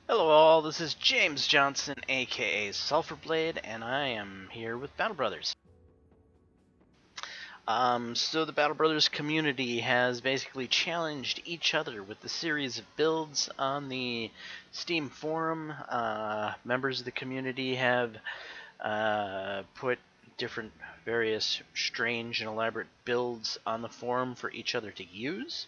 Hello all, this is James Johnson, aka Sulfurblade, and I am here with Battle Brothers. So the Battle Brothers community has basically challenged each other with the series of builds on the Steam forum. Members of the community have put different various strange and elaborate builds on the forum for each other to use.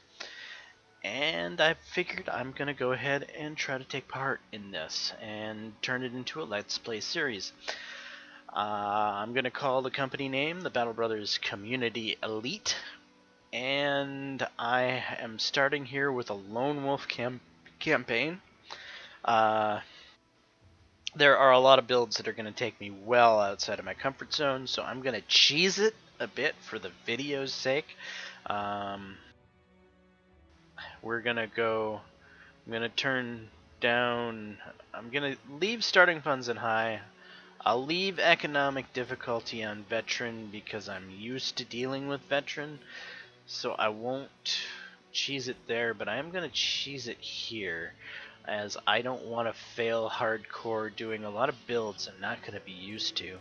And I figured I'm going to go ahead and try to take part in this and turn it into a Let's Play series. I'm going to call the company name the Battle Brothers Community Elite, and I am starting here with a Lone Wolf campaign. There are a lot of builds that are going to take me well outside of my comfort zone, so I'm going to cheese it a bit for the video's sake. We're going to go... I'm going to turn down... I'm going to leave starting funds at high. I'll leave economic difficulty on veteran because I'm used to dealing with veteran, so I won't cheese it there, but I am going to cheese it here, as I don't want to fail hardcore doing a lot of builds I'm not going to be used to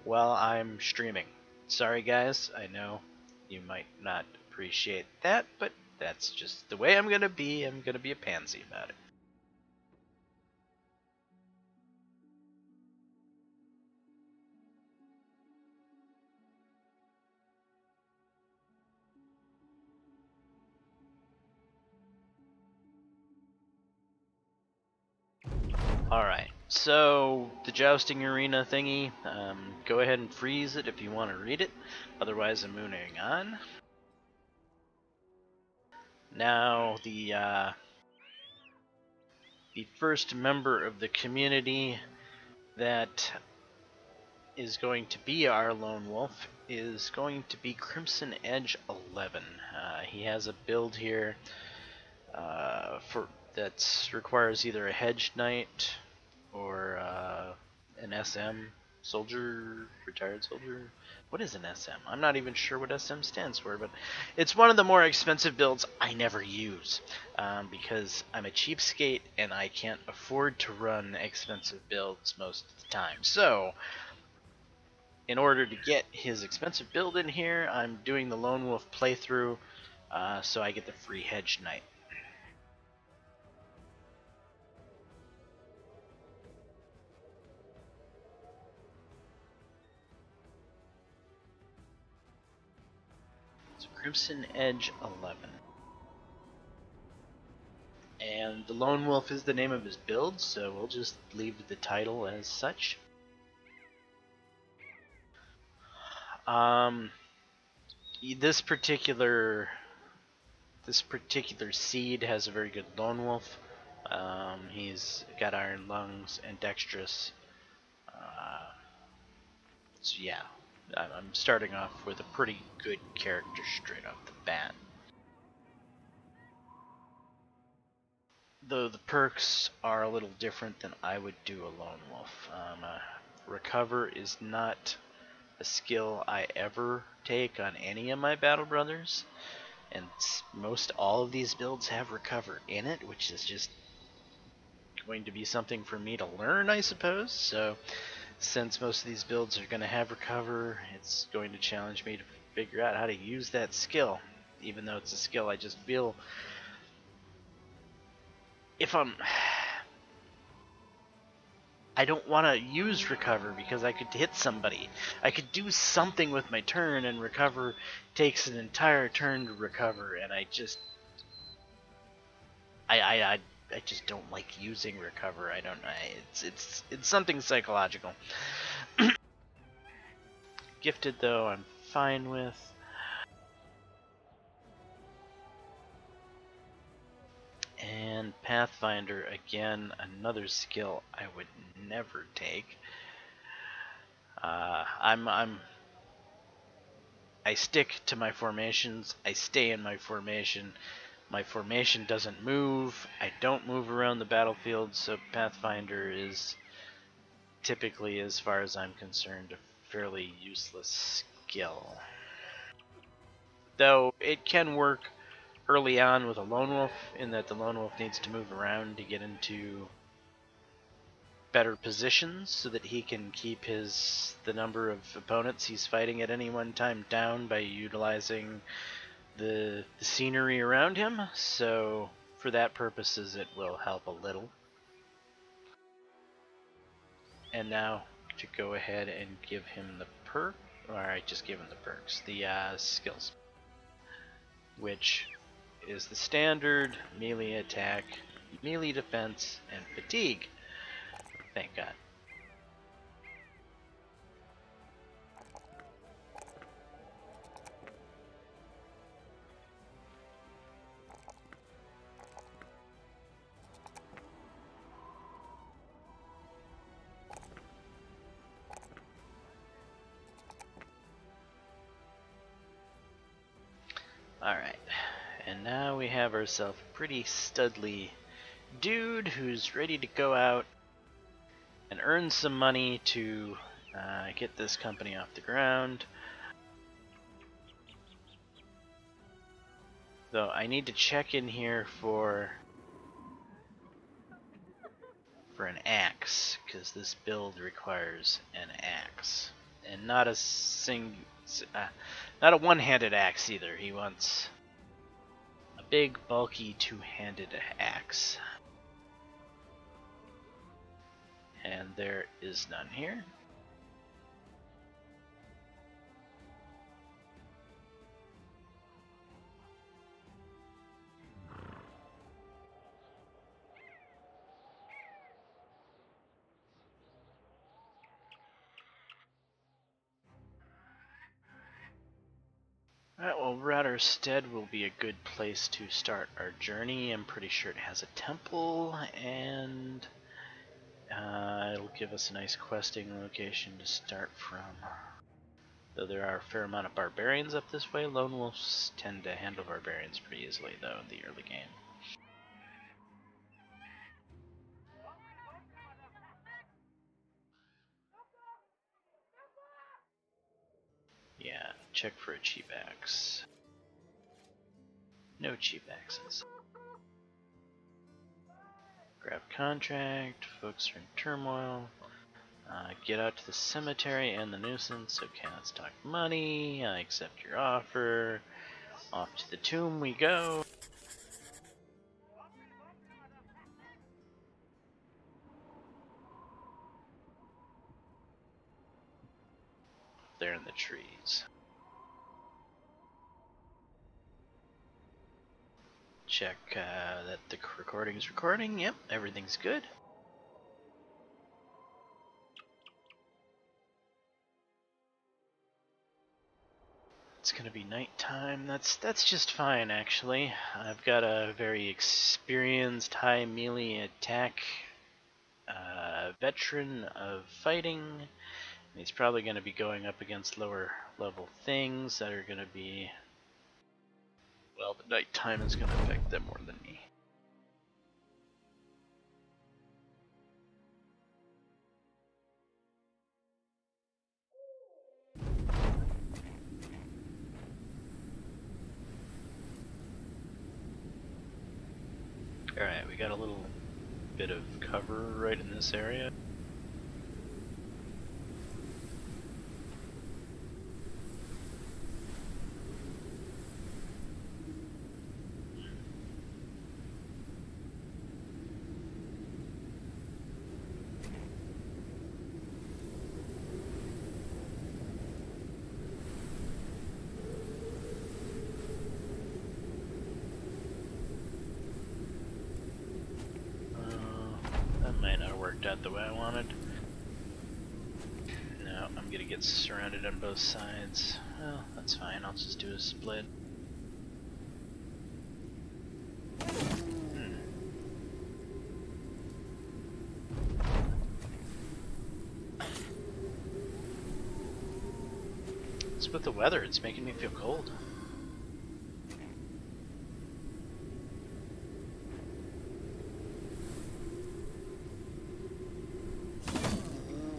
while I'm streaming. Sorry guys, I know you might not appreciate that, but that's just the way I'm going to be. I'm going to be a pansy about it. Alright, so the jousting arena thingy, go ahead and freeze it if you want to read it, otherwise I'm moving on. Now the first member of the community that is going to be our lone wolf is going to be Crimson Edge 11. He has a build here that requires either a hedge knight or an SM soldier, retired soldier. What is an SM? I'm not even sure what SM stands for, but it's one of the more expensive builds I never use because I'm a cheapskate and I can't afford to run expensive builds most of the time. So in order to get his expensive build in here, I'm doing the Lone Wolf playthrough so I get the free hedge knight. So Crimson Edge 11. And the Lone Wolf is the name of his build, so we'll just leave the title as such. This particular seed has a very good Lone Wolf. He's got iron lungs and dexterous. So yeah, I'm starting off with a pretty good character straight off the bat. Though the perks are a little different than I would do a Lone Wolf. Recover is not a skill I ever take on any of my Battle Brothers, and most all of these builds have Recover in it, which is just going to be something for me to learn, I suppose. So since most of these builds are going to have Recover, it's going to challenge me to figure out how to use that skill, even though it's a skill I just feel I don't want to use Recover because I could hit somebody. I could do something with my turn, and Recover takes an entire turn to recover, and I just don't like using Recover. I don't know. It's something psychological. Gifted though, I'm fine with. And Pathfinder, again, another skill I would never take. I stick to my formations. I stay in my formation. My formation doesn't move. I don't move around the battlefield, so Pathfinder is typically, as far as I'm concerned, a fairly useless skill. Though it can work early on with a Lone Wolf, in that the Lone Wolf needs to move around to get into better positions so that he can keep the number of opponents he's fighting at any one time down by utilizing the scenery around him. So for that purposes, it will help a little. And now to go ahead and give him the perk, or I just give him the perks, the skills, which is the standard melee attack, melee defense, and fatigue. Thank God. Alright, and now we have ourselves a pretty studly dude who's ready to go out and earn some money to get this company off the ground. Though I need to check in here for an axe, because this build requires an axe, and not a not a one-handed axe either. He wants a big, bulky, two-handed axe, and there is none here. Alright, well, Ratterstead will be a good place to start our journey. I'm pretty sure it has a temple, and it'll give us a nice questing location to start from. Though there are a fair amount of barbarians up this way, lone wolves tend to handle barbarians pretty easily, though, in the early game. Yeah, check for a cheap axe. No cheap axes. Grab contract, folks are in turmoil. Get out to the cemetery and the nuisance. Okay, let's talk money. I accept your offer. Off to the tomb we go. They're in the trees. Check that the recording is recording. Yep, everything's good. It's gonna be nighttime. That's just fine, actually. I've got a very experienced high melee attack veteran of fighting. He's probably going to be going up against lower level things that are going to be, well, the nighttime is going to affect them more than me. Alright, we got a little bit of cover right in this area. Out the way I wanted. No, I'm gonna get surrounded on both sides. Well, that's fine, I'll just do a split. It's with the weather, it's making me feel cold.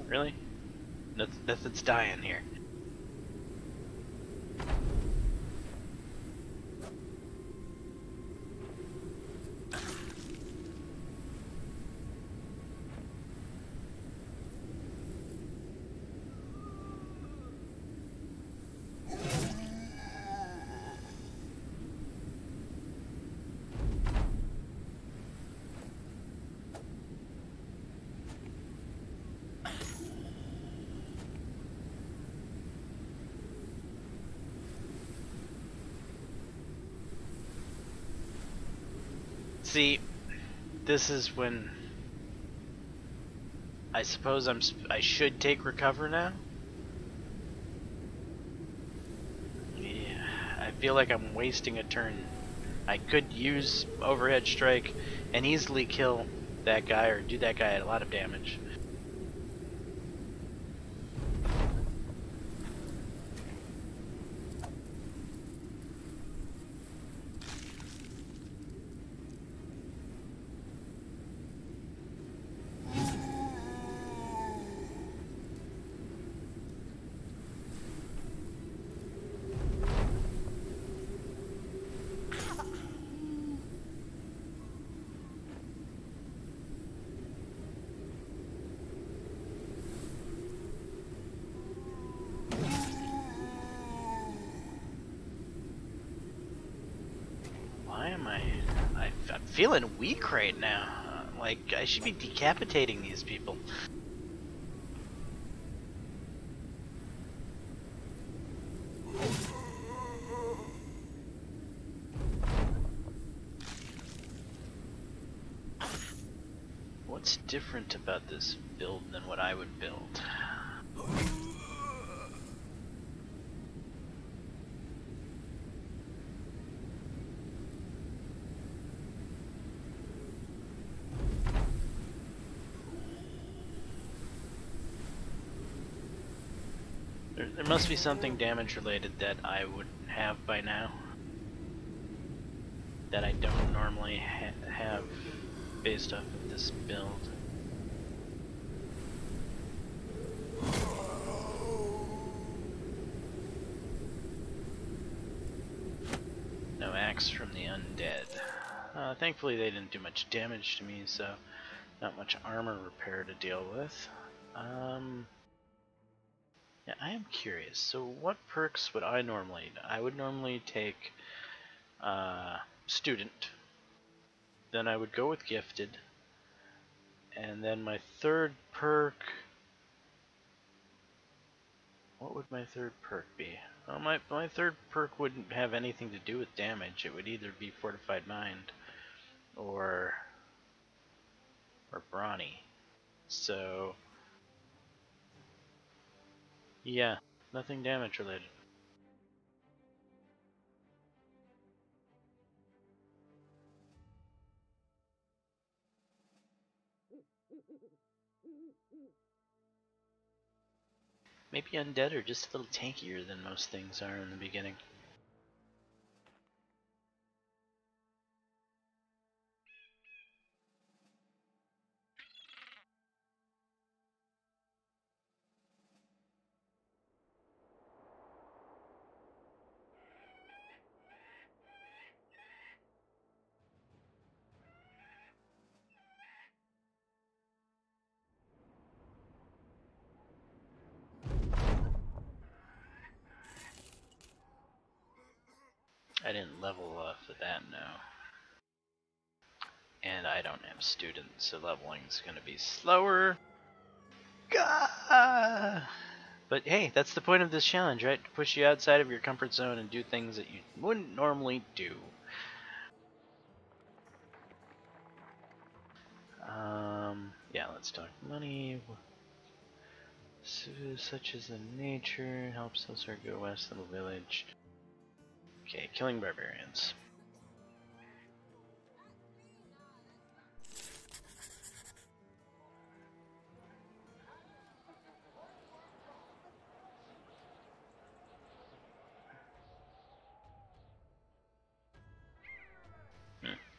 Really? Nothing's dying here. See, this is when I suppose I should take recover now. Yeah, I feel like I'm wasting a turn. I could use overhead strike and easily kill that guy or do that guy a lot of damage. Why am I'm feeling weak right now. Like, I should be decapitating these people. What's different about this build than what I would build? There must be something damage related that I would have by now that I don't normally have based off of this build. No axe from the undead. Thankfully they didn't do much damage to me, so not much armor repair to deal with. Yeah, I am curious. So what perks would I normally... I would normally take student, then I would go with gifted, and then my third perk... What would my third perk be? Well, my third perk wouldn't have anything to do with damage. It would either be Fortified Mind or Brawny. So yeah, nothing damage related. Maybe undead are just a little tankier than most things are in the beginning. I didn't level off of that, no. And I don't have students, so leveling's gonna be slower. Gah! But hey, that's the point of this challenge, right? To push you outside of your comfort zone and do things that you wouldn't normally do. Yeah, let's talk money. Such as the nature helps us go west of the village. Okay, killing barbarians.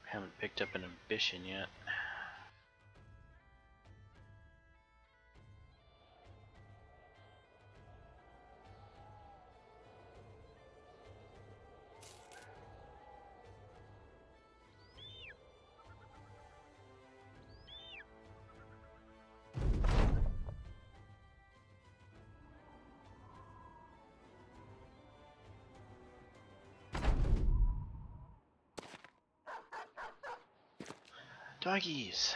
Haven't picked up an ambition yet. Doggies!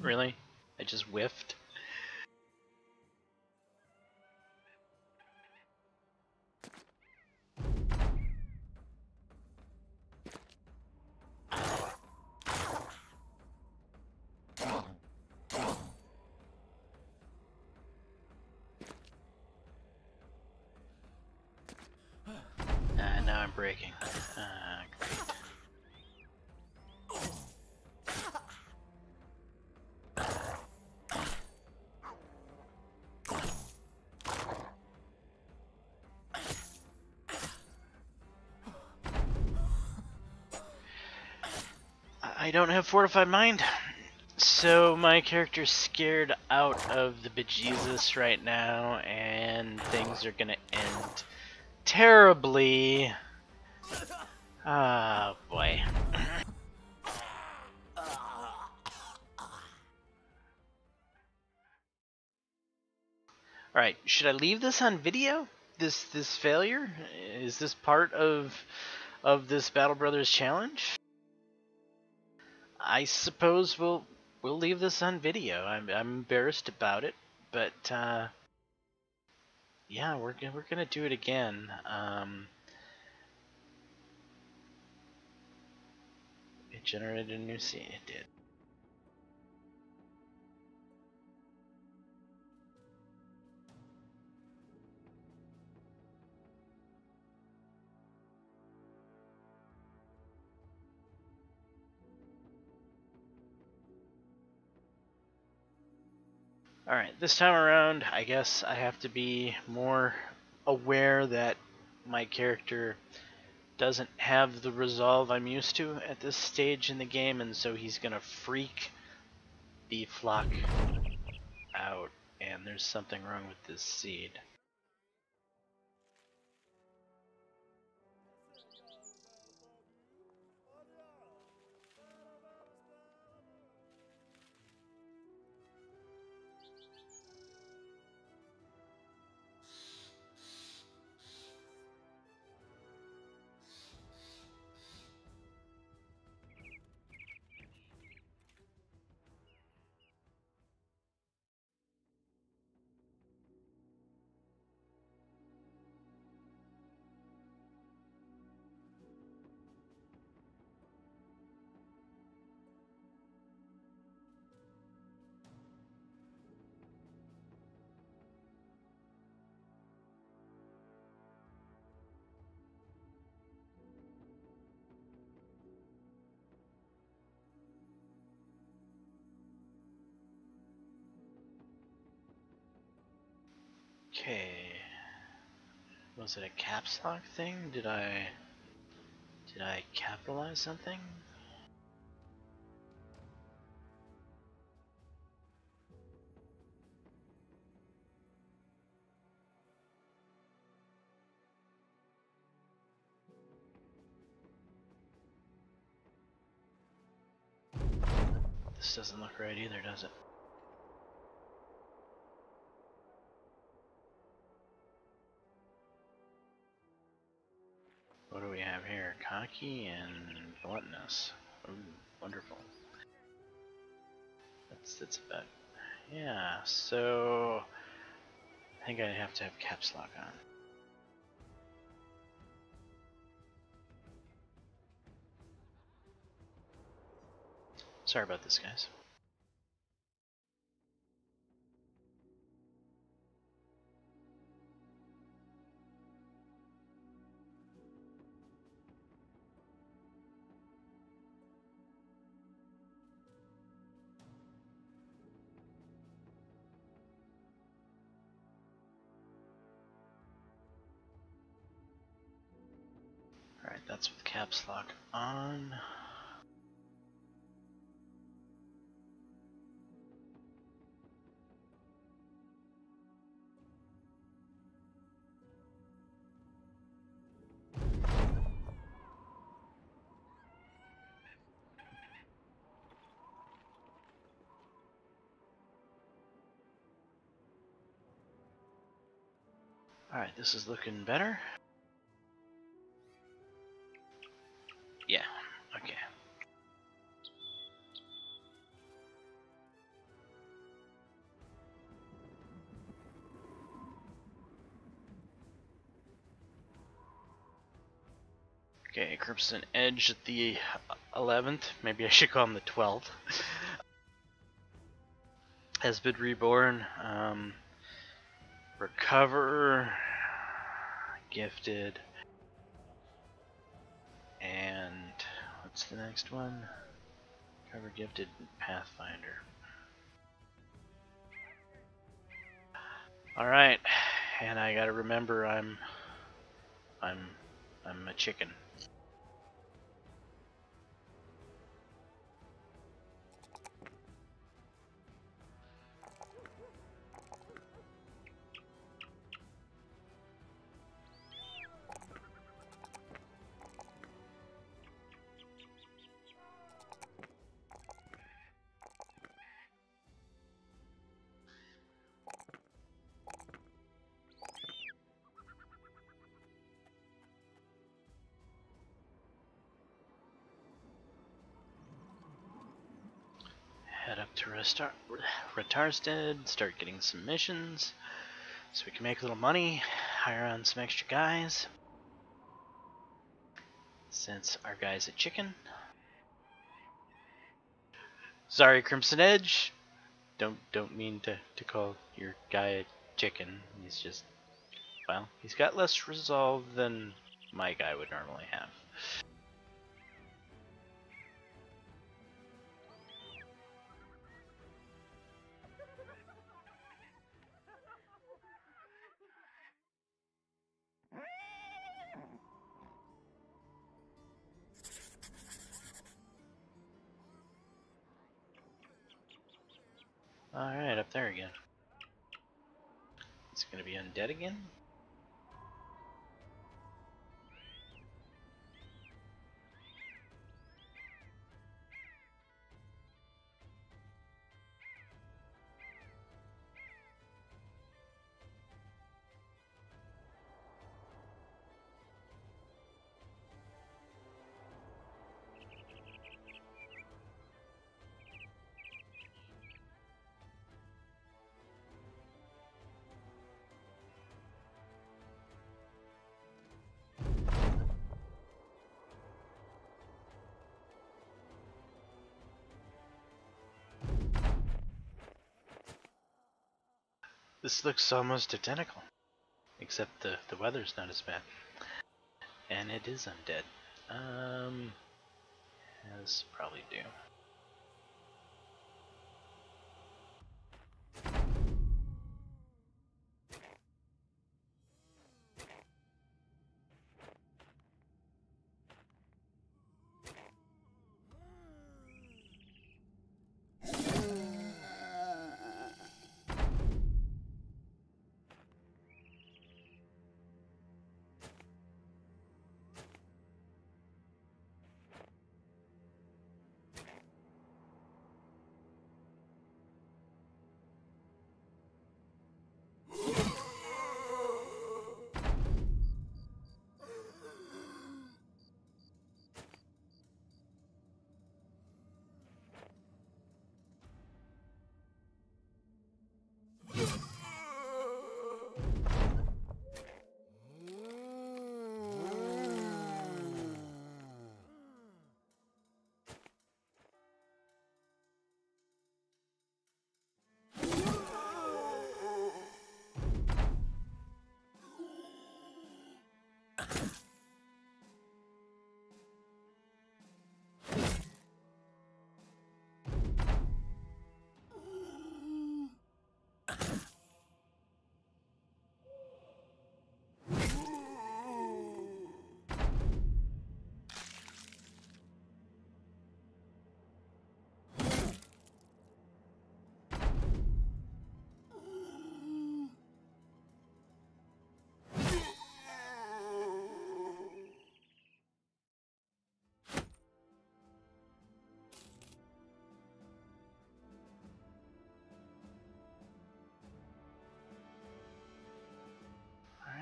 Really? I just whiffed. Now I'm breaking. Great. I don't have Fortified Mind, so my character's scared out of the bejesus right now, and things are gonna end terribly. Ah, boy. Alright, should I leave this on video? This failure? Is this part of this Battle Brothers challenge? I suppose we'll leave this on video. I'm embarrassed about it, but yeah, we're gonna do it again. It generated a new scene. It did. Alright, this time around, I guess I have to be more aware that my character doesn't have the resolve I'm used to at this stage in the game, and so he's gonna freak the flock out, and there's something wrong with this seed. Okay. Was it a caps lock thing? Did I capitalize something? This doesn't look right either, does it? What do we have here? Cocky and gluttonous. Ooh, wonderful. That's about. Yeah, so I think I have to have caps lock on. Sorry about this, guys. Alright, that's with caps lock on. Alright, this is looking better. Yeah, okay. Okay, Crimson Edge at the 11th. Maybe I should call him the 12th. Has been reborn. Recover. Gifted. And what's the next one? Recover, Gifted, Pathfinder. Alright, and I gotta remember I'm a chicken. Head up to Retarsted, start getting some missions, so we can make a little money, hire on some extra guys. Since our guy's a chicken. Sorry, Crimson Edge. Don't mean to call your guy a chicken. He's just, well, he's got less resolve than my guy would normally have. Alright, up there again. It's gonna be undead again? This looks almost identical, except the weather's not as bad. And it is undead. This probably do.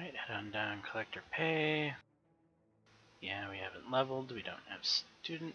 Alright, head on down, collector pay. Yeah, we haven't leveled, we don't have student.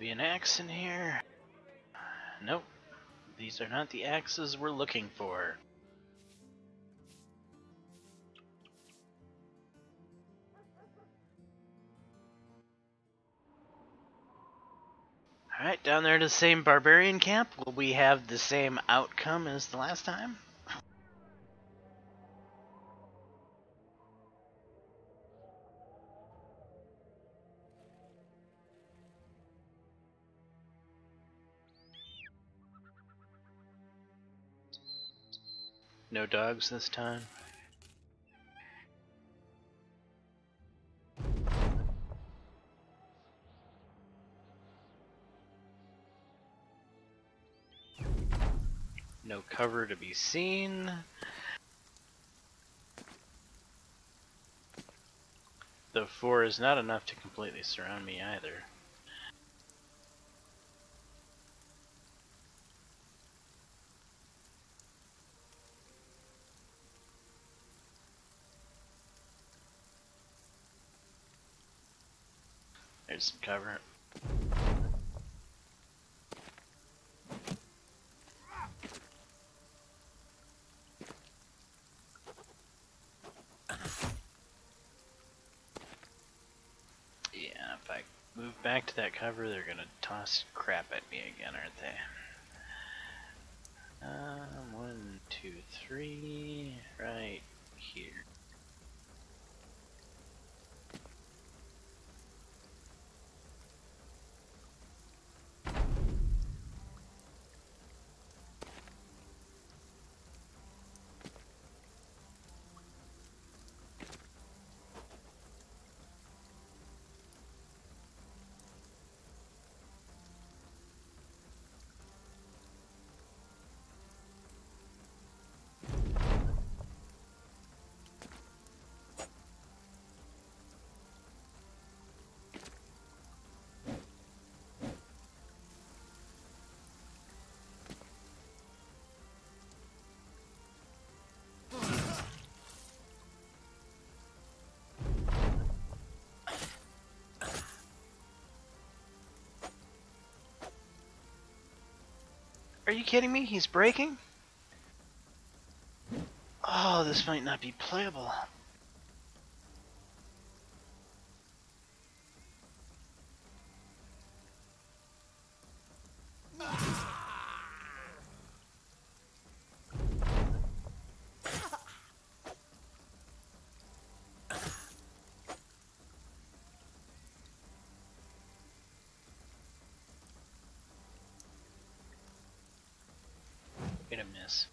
be an axe in here. Nope. These are not the axes we're looking for. Alright, down there to the same barbarian camp. Will we have the same outcome as the last time? No dogs this time. No cover to be seen. The 4 is not enough to completely surround me either. There's some cover. Yeah, if I move back to that cover, they're gonna toss crap at me again, aren't they? 1, 2, 3, right here. Are you kidding me? He's breaking? Oh, this might not be playable. Gonna miss.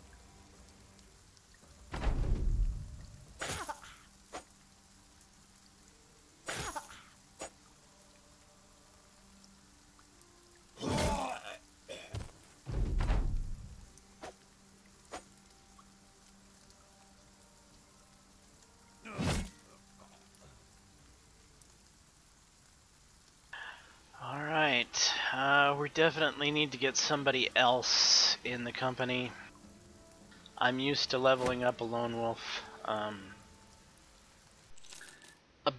Alright, we definitely need to get somebody else in the company. I'm used to leveling up a lone wolf a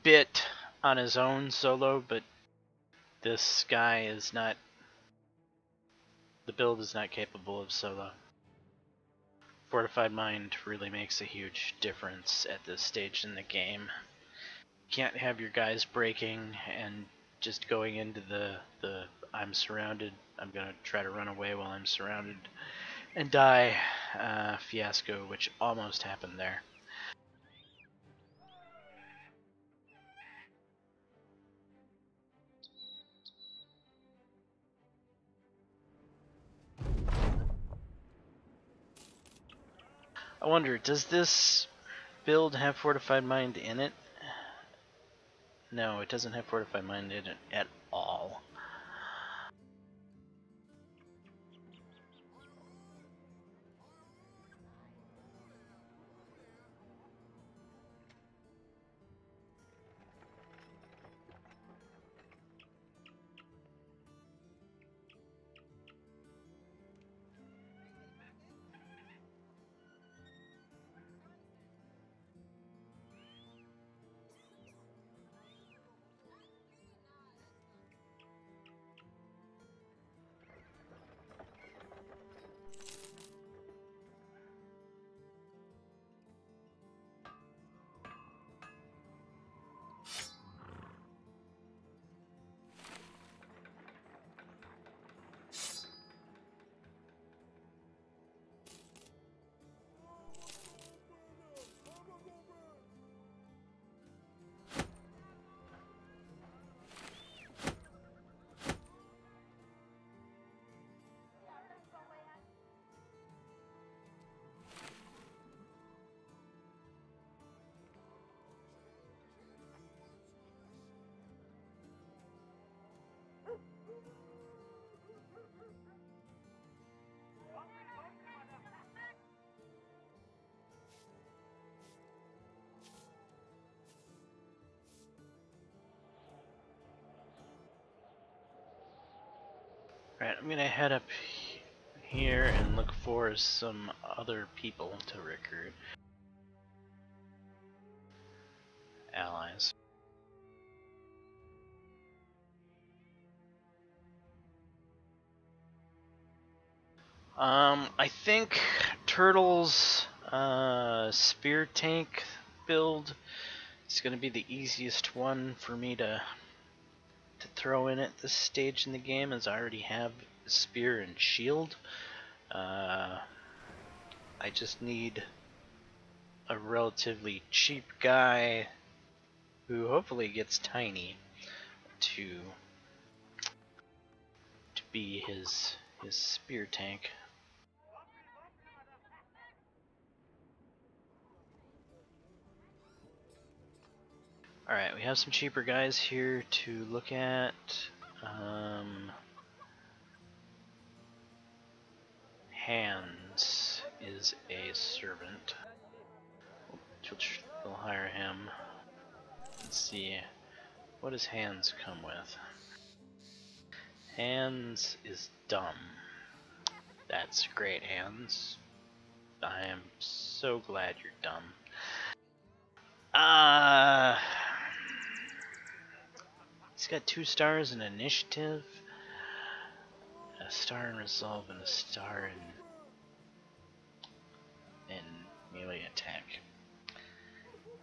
bit on his own solo, but this guy is not, the build is not capable of solo. Fortified Mind really makes a huge difference at this stage in the game. Can't have your guys breaking and just going into the I'm surrounded, I'm gonna try to run away while I'm surrounded and die fiasco, which almost happened there. I wonder, does this build have Fortified Mind in it? No, it doesn't have Fortified Mind in it at all. Alright, I'm gonna head up here and look for some other people to recruit. Allies. I think Turtle's spear tank build is gonna be the easiest one for me to throw in at this stage in the game, as I already have spear and shield. I just need a relatively cheap guy who hopefully gets tiny to be his spear tank. Alright, we have some cheaper guys here to look at. Hands is a servant. We'll hire him. Let's see. What does Hands come with? Hands is dumb. That's great, Hands. I am so glad you're dumb. He's got 2 stars in initiative, a star in resolve, and a star in melee attack.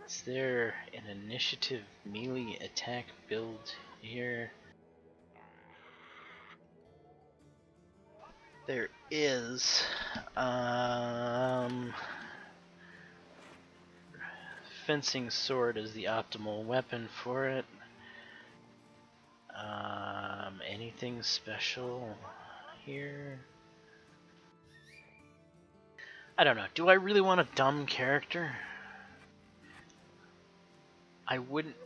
Is there an initiative melee attack build here? There is. Fencing sword is the optimal weapon for it. Anything special here? I don't know. Do I really want a dumb character? I wouldn't.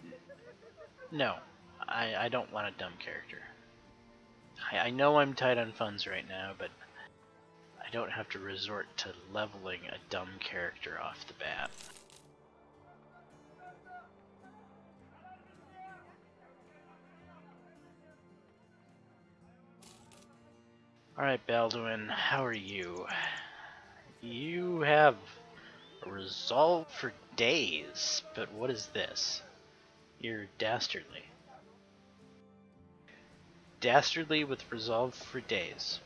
No, I don't want a dumb character. I know I'm tight on funds right now, but I don't have to resort to leveling a dumb character off the bat. Alright, Balduin, how are you? You have a resolve for days, but what is this? You're dastardly. Dastardly with resolve for days.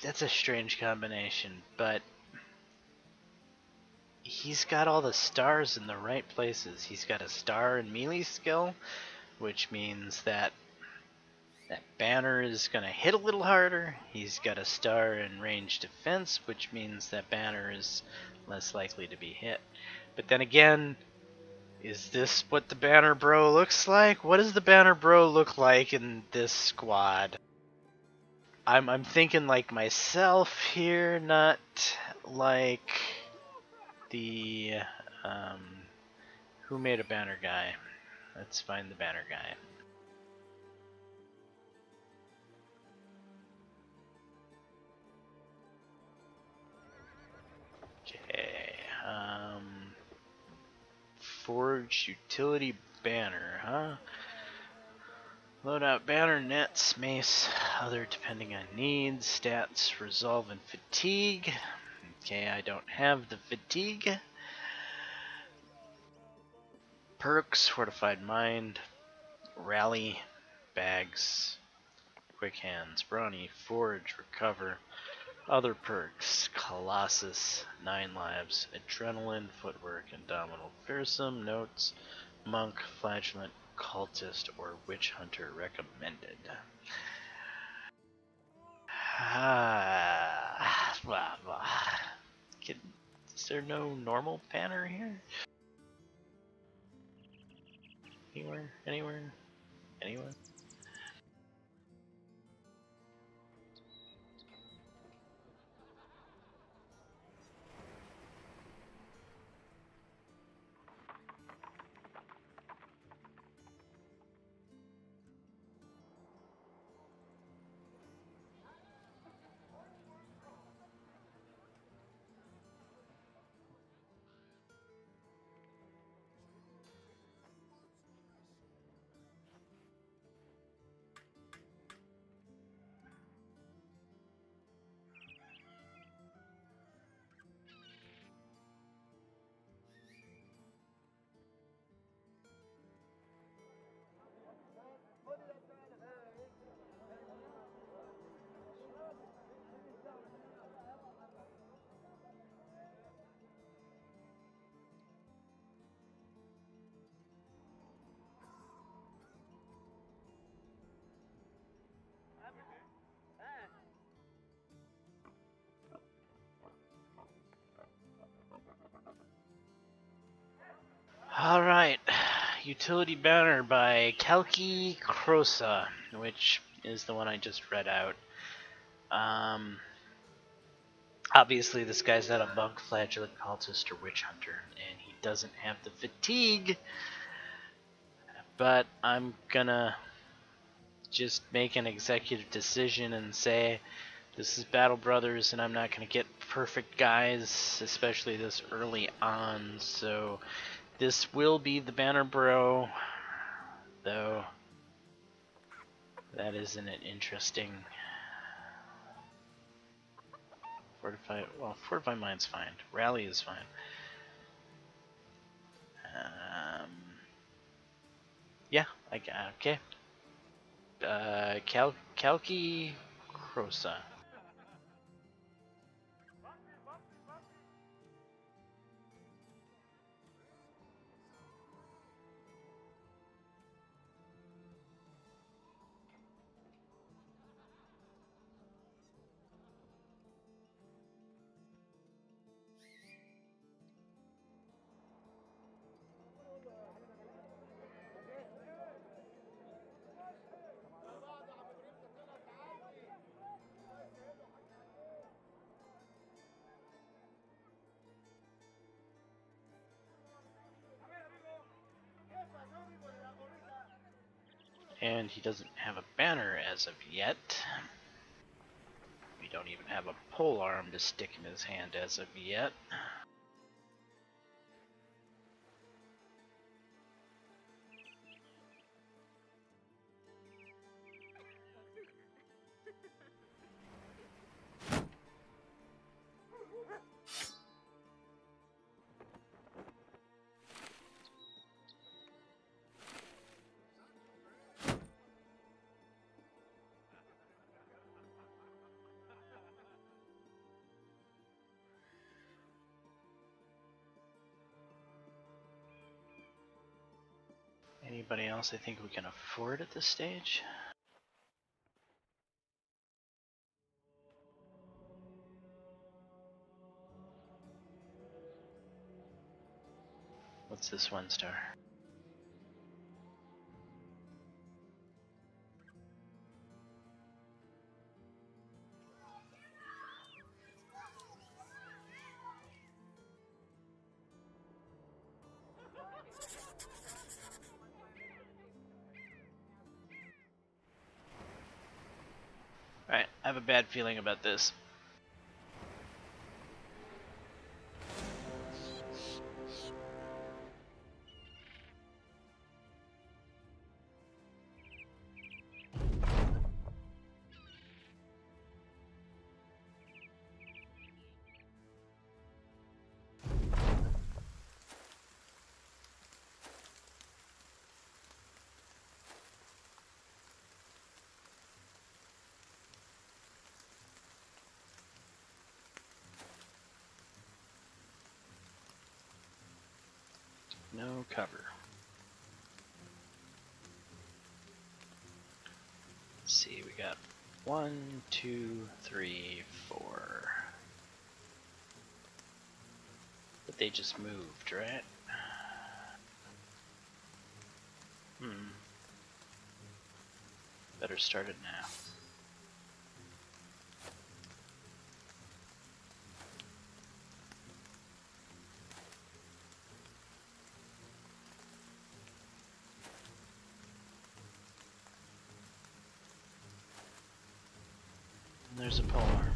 That's a strange combination, but he's got all the stars in the right places. He's got a star in melee skill, which means that banner is going to hit a little harder. He's got a star in range defense, which means that banner is less likely to be hit. But then again, is this what the banner bro looks like? What does the banner bro look like in this squad? I'm thinking like myself here, not like the who made a banner guy. Let's find the banner guy. Okay, forge utility banner, huh? Load out banner, nets, mace, other depending on needs, stats, resolve, and fatigue. Okay, I don't have the fatigue. Perks, fortified mind, rally, bags, quick hands, brawny, forge, recover. Other perks, Colossus, 9 lives, adrenaline, footwork, indomitable, fearsome, notes, monk, flagellant, cultist, or witch hunter recommended. Is there no normal banner here? Anywhere? Anywhere? Anywhere? Alright, Utility Banner by Kalki Krosa, which is the one I just read out. Obviously this guy's not a monk, flagellant cultist, or witch hunter, and he doesn't have the fatigue, but I'm gonna just make an executive decision and say this is Battle Brothers and I'm not gonna get perfect guys, especially this early on, so this will be the Banner Bro, though that isn't an interesting. Fortify Mine's fine. Rally is fine. Yeah, okay. Kalki Krosa. And he doesn't have a banner as of yet. We don't even have a pole arm to stick in his hand as of yet. Anybody else I think we can afford at this stage? What's this 1-star? Alright, I have a bad feeling about this. No cover. Let's see, we got 1, 2, 3, 4. But they just moved, right? Better start it now. And there's a polearm.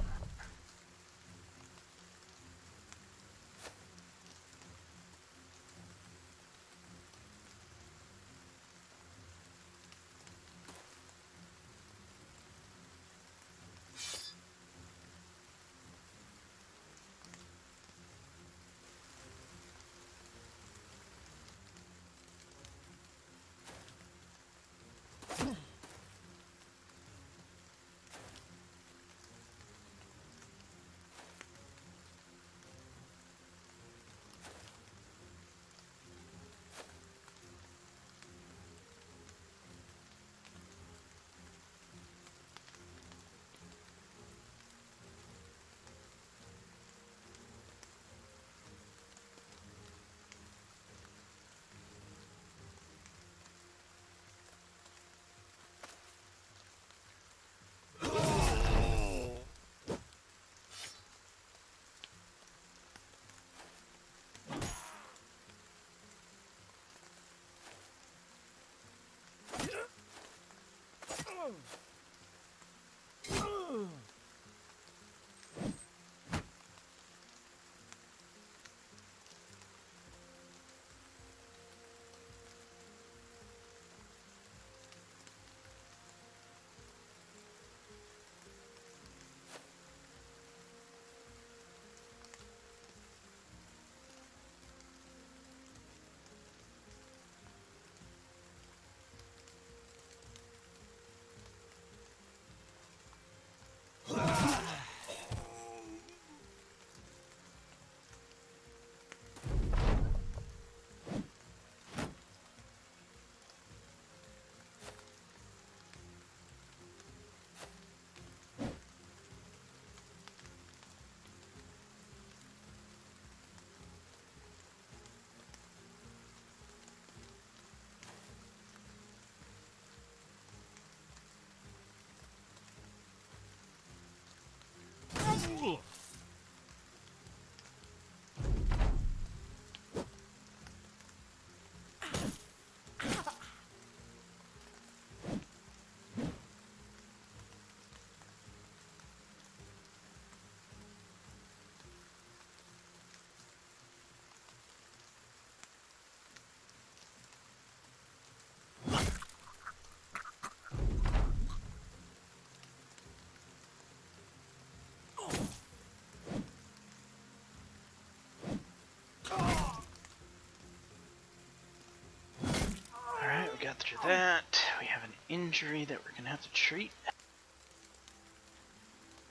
that. We have an injury that we're gonna have to treat.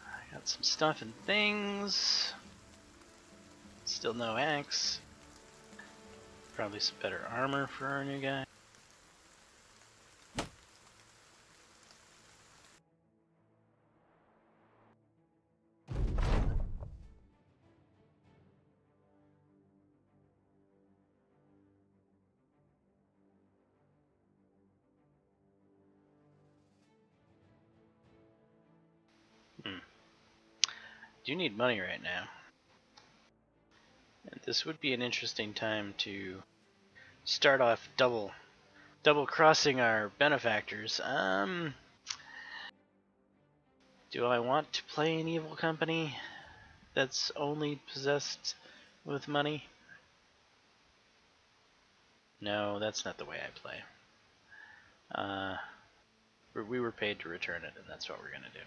I got some stuff and things. Still no axe. Probably some better armor for our new guy. Do need money right now. And this would be an interesting time to start off double crossing our benefactors. Do I want to play an evil company that's only possessed with money? No, that's not the way I play. We were paid to return it, and that's what we're gonna do.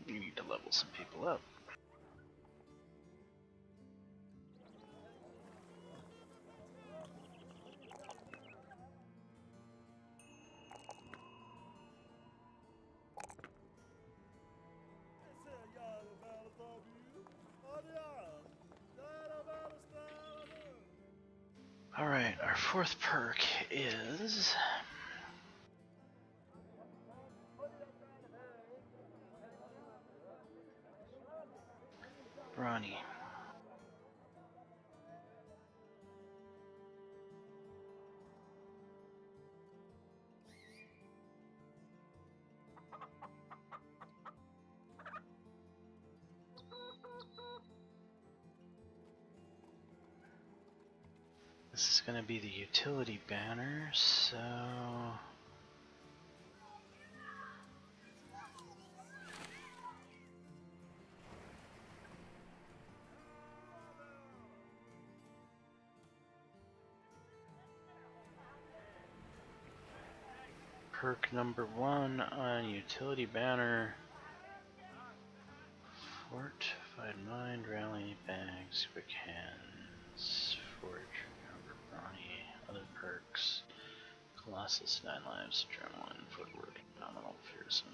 You need to level some people up. Alright, our fourth perk is... Brawny. This is going to be the utility banner, so... Perk number 1 on utility banner. Fortified mind, rally bags, quick hands, forge, cover, brawny, other perks, Colossus, 9 lives, adrenaline, footwork, nominal, fearsome.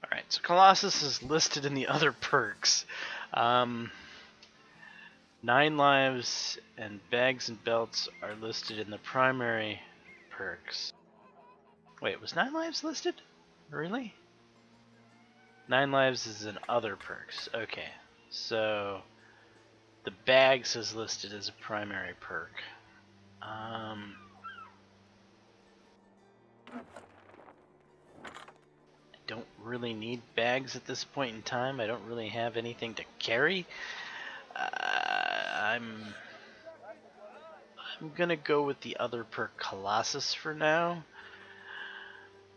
Alright, so Colossus is listed in the other perks. 9 lives and bags and belts are listed in the primary perks. Wait, was 9 lives listed? Really? 9 lives is in other perks. Okay, so the bags is listed as a primary perk. I don't really need bags at this point in time. I don't really have anything to carry. I'm gonna go with the other perk Colossus for now,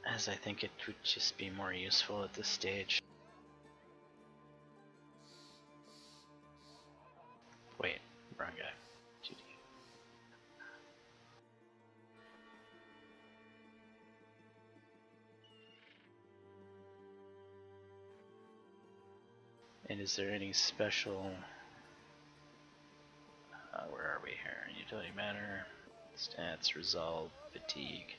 as I think it would just be more useful at this stage. Wait, wrong guy. GD. And is there any special... where are we here? Utility matter, stats, resolve, fatigue.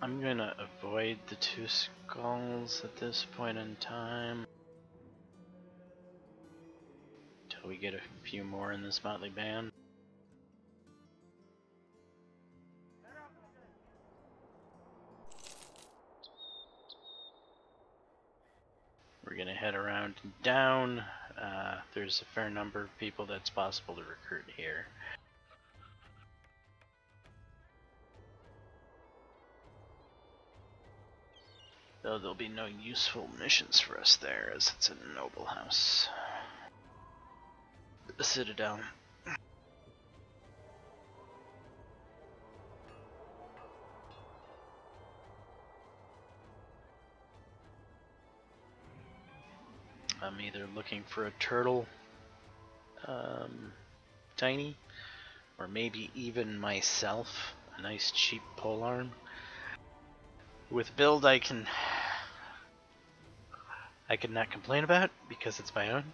I'm gonna avoid the 2 skulls at this point in time. Until we get a few more in this motley band. We're gonna head around and down. There's a fair number of people that's possible to recruit here. Though there'll be no useful missions for us there, as it's a noble house. The Citadel. I'm either looking for a turtle, tiny, or maybe even myself, a nice cheap polearm. With build I can not complain about because it's my own.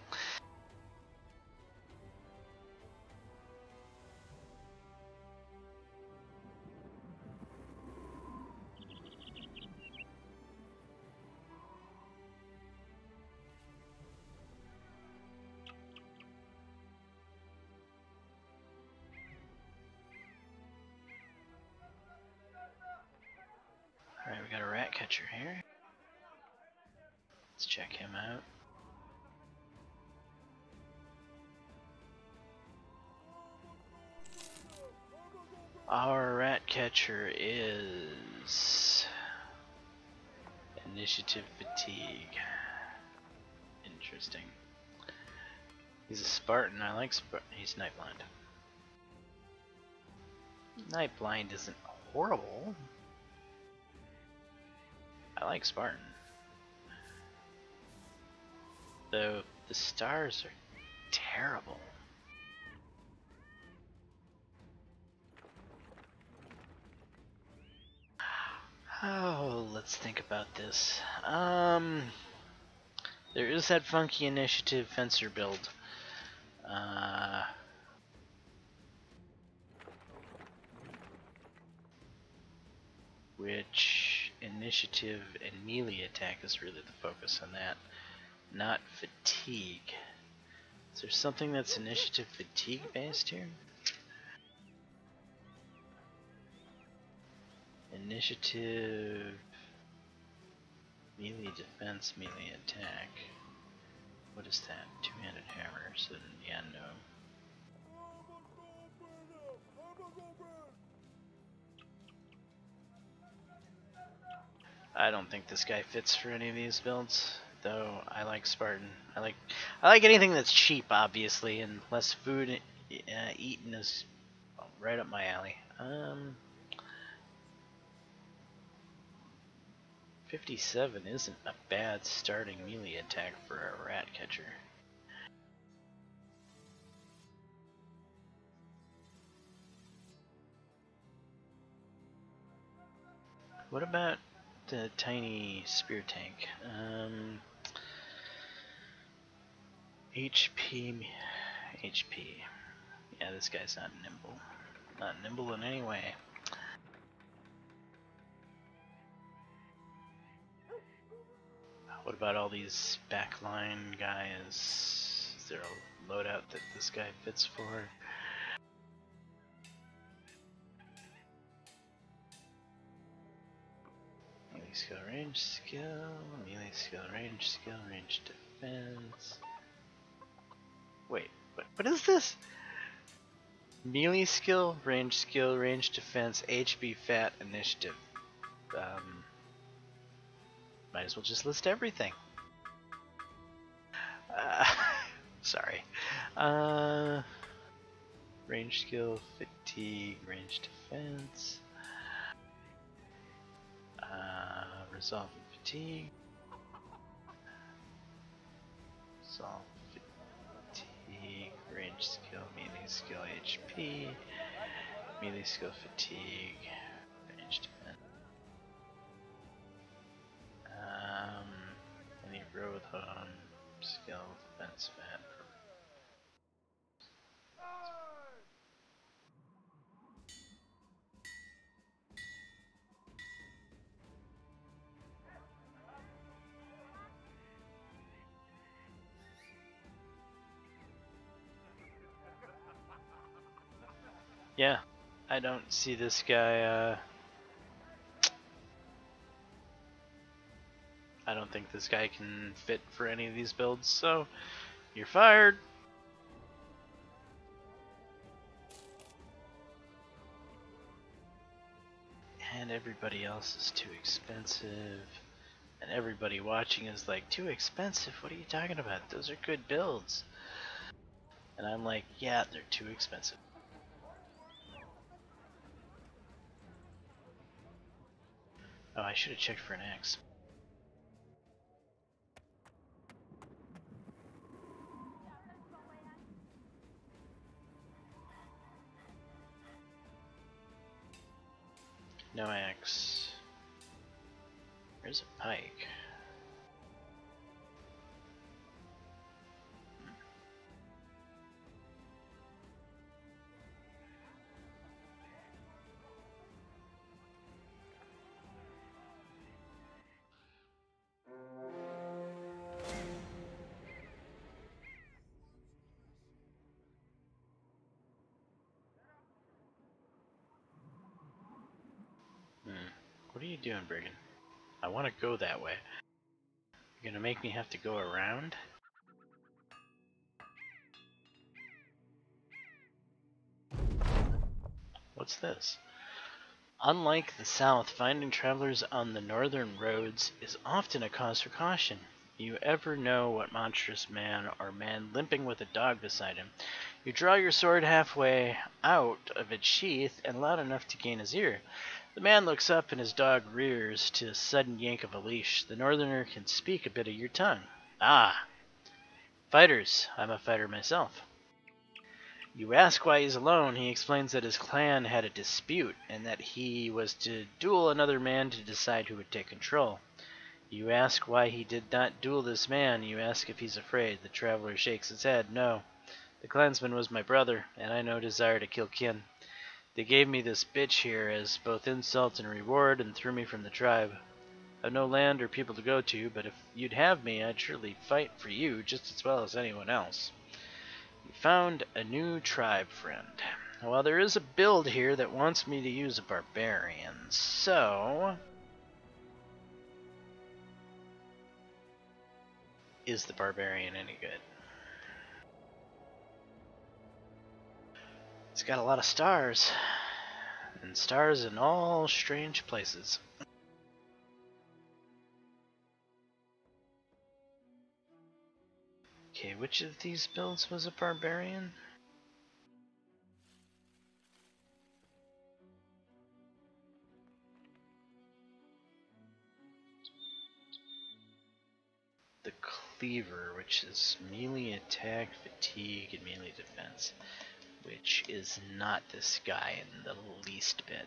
Alright, we got a rat catcher here. Let's check him out. Our rat catcher is initiative fatigue. Interesting. He's a Spartan. I like Spartan. He's night blind. Night blind isn't horrible. I like Spartan. Though the stars are terrible. Oh, let's think about this. There is that funky initiative fencer build. Which initiative and melee attack is really the focus on that, not fatigue. Is there something that's initiative fatigue based here? Initiative, melee defense, melee attack. What is that? Two-handed hammer, so yeah, no. I don't think this guy fits for any of these builds, though I like Spartan. I like anything that's cheap, obviously, and less food eaten is right up my alley. 57 isn't a bad starting melee attack for a rat catcher. What about the tiny spear tank? HP. Yeah, this guy's not nimble. Not nimble in any way. What about all these backline guys? Is there a loadout that this guy fits for? Melee skill, range skill, melee skill, range defense. Wait, what is this? Melee skill, range defense, HP, fat, initiative. Might as well just list everything. Sorry. Range skill, fatigue, range defense. Resolve fatigue. Resolve fatigue, range skill, melee skill, HP. Melee skill, fatigue, range defense. Any growth on skill, defense, fat. Yeah, I don't see this guy, I don't think this guy can fit for any of these builds, so you're fired. And everybody else is too expensive. And everybody watching is like, too expensive? What are you talking about? Those are good builds. And I'm like, yeah, they're too expensive. Oh, I should have checked for an X. No X. Where's a pike? What are you doing, Brigand? I want to go that way. You're gonna make me have to go around? What's this? Unlike the South, finding travelers on the northern roads is often a cause for caution. You ever know what monstrous man or man limping with a dog beside him? You draw your sword halfway out of its sheath and loud enough to gain his ear. The man looks up and his dog rears to a sudden yank of a leash. The northerner can speak a bit of your tongue. Ah, fighters. I'm a fighter myself. You ask why he's alone. He explains that his clan had a dispute and that he was to duel another man to decide who would take control. You ask why he did not duel this man. You ask if he's afraid. The traveler shakes his head. No. The clansman was my brother, and I no desire to kill kin. They gave me this bitch here as both insult and reward and threw me from the tribe. I've no land or people to go to, but if you'd have me, I'd surely fight for you just as well as anyone else. You found a new tribe friend. Well, there is a build here that wants me to use a barbarian, so... Is the barbarian any good? It's got a lot of stars. And stars in all strange places. Okay, which of these builds was a barbarian? The cleaver, which is melee attack, fatigue, and melee defense, which is not this guy in the least bit.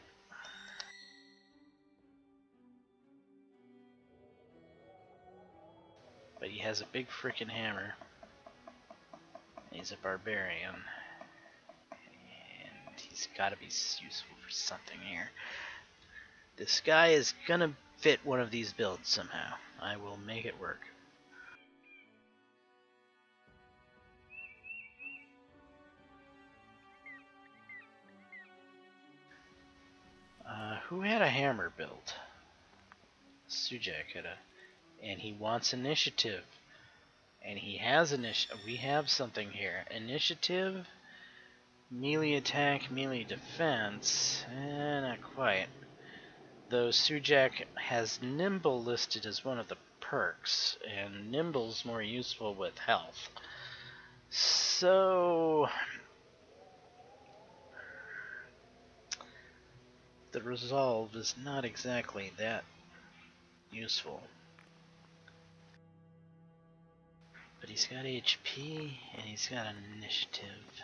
But he has a big frickin' hammer. He's a barbarian. And he's gotta be useful for something here. This guy is gonna fit one of these builds somehow. I will make it work. Who had a hammer build? Sujak had a... And he wants initiative. And he has initiative. We have something here. Initiative, melee attack, melee defense. Not quite. Though Sujak has Nimble listed as one of the perks, and Nimble's more useful with health. So... the resolve is not exactly that useful. But he's got HP, and he's got initiative.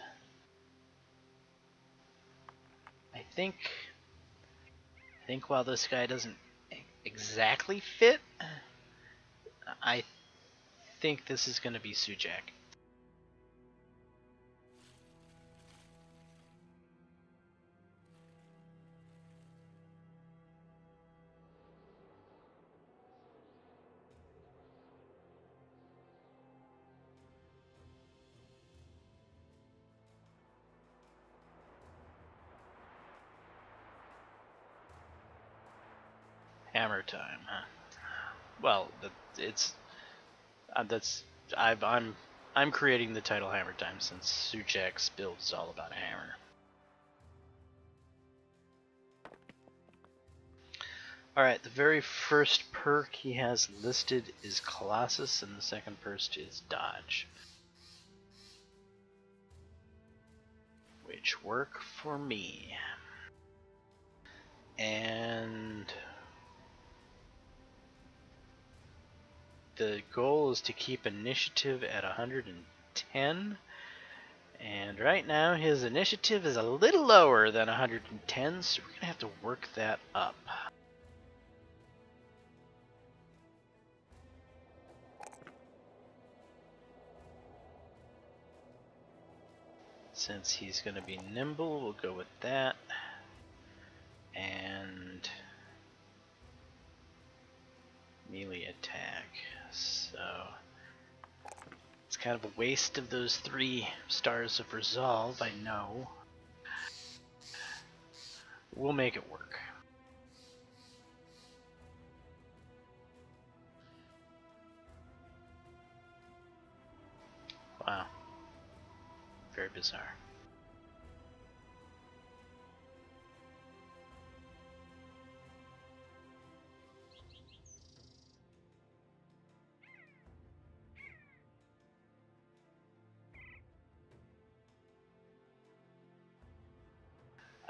I think while this guy doesn't exactly fit, I think this is going to be Sujak. Hammer time, huh? Well, it's that's I'm creating the title Hammer Time since Suchek's build is all about a hammer. Alright, the very first perk he has listed is Colossus, and the second perk is Dodge. Which work for me. And the goal is to keep initiative at 110. And right now his initiative is a little lower than 110, so we're going to have to work that up. Since he's going to be nimble, we'll go with that. And melee attack. So it's kind of a waste of those 3 stars of resolve, I know. We'll make it work. Wow. Very bizarre.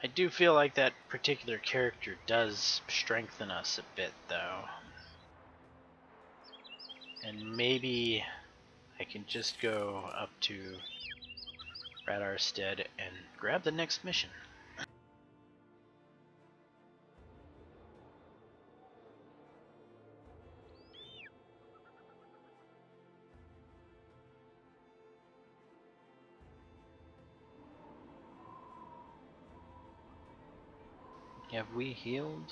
I do feel like that particular character does strengthen us a bit, though. And maybe I can just go up to Radarstead and grab the next mission. Have we healed?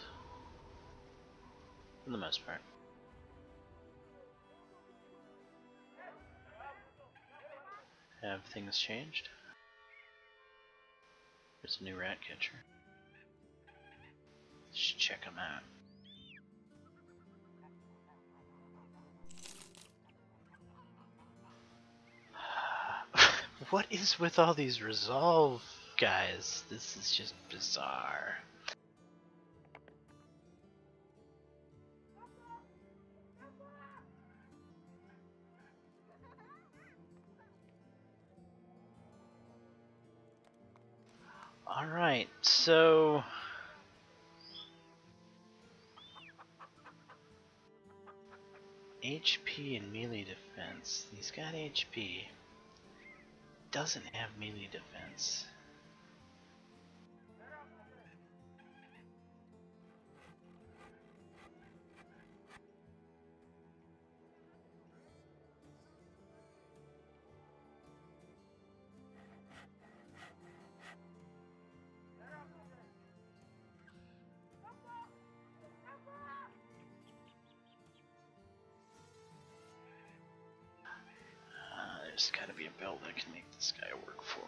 For the most part. Have things changed? There's a new rat catcher. Let's check him out. What is with all these resolve guys? This is just bizarre. Alright, so HP and melee defense. He's got HP. Doesn't have melee defense. There's gotta be a build that can make this guy work for.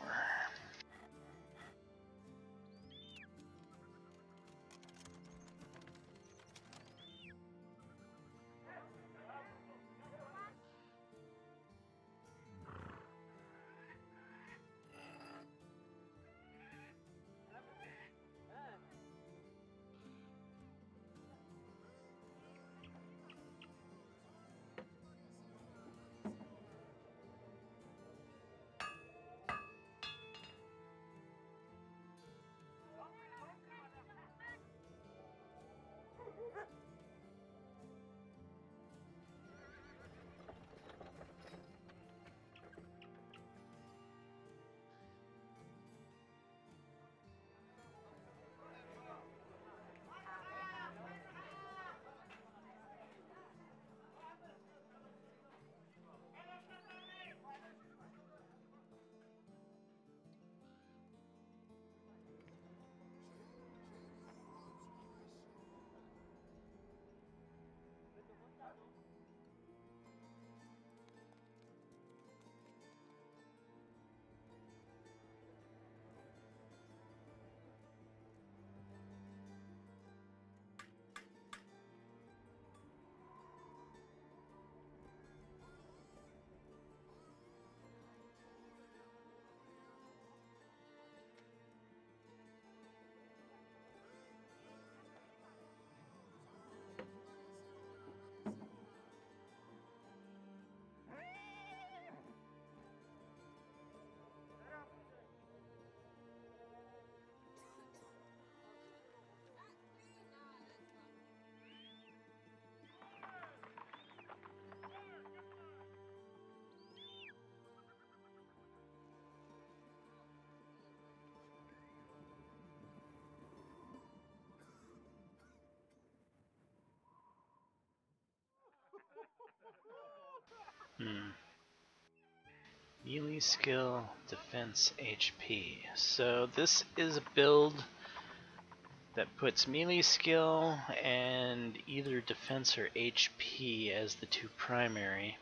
Melee skill, defense, HP. So this is a build that puts melee skill and either defense or HP as the two primary.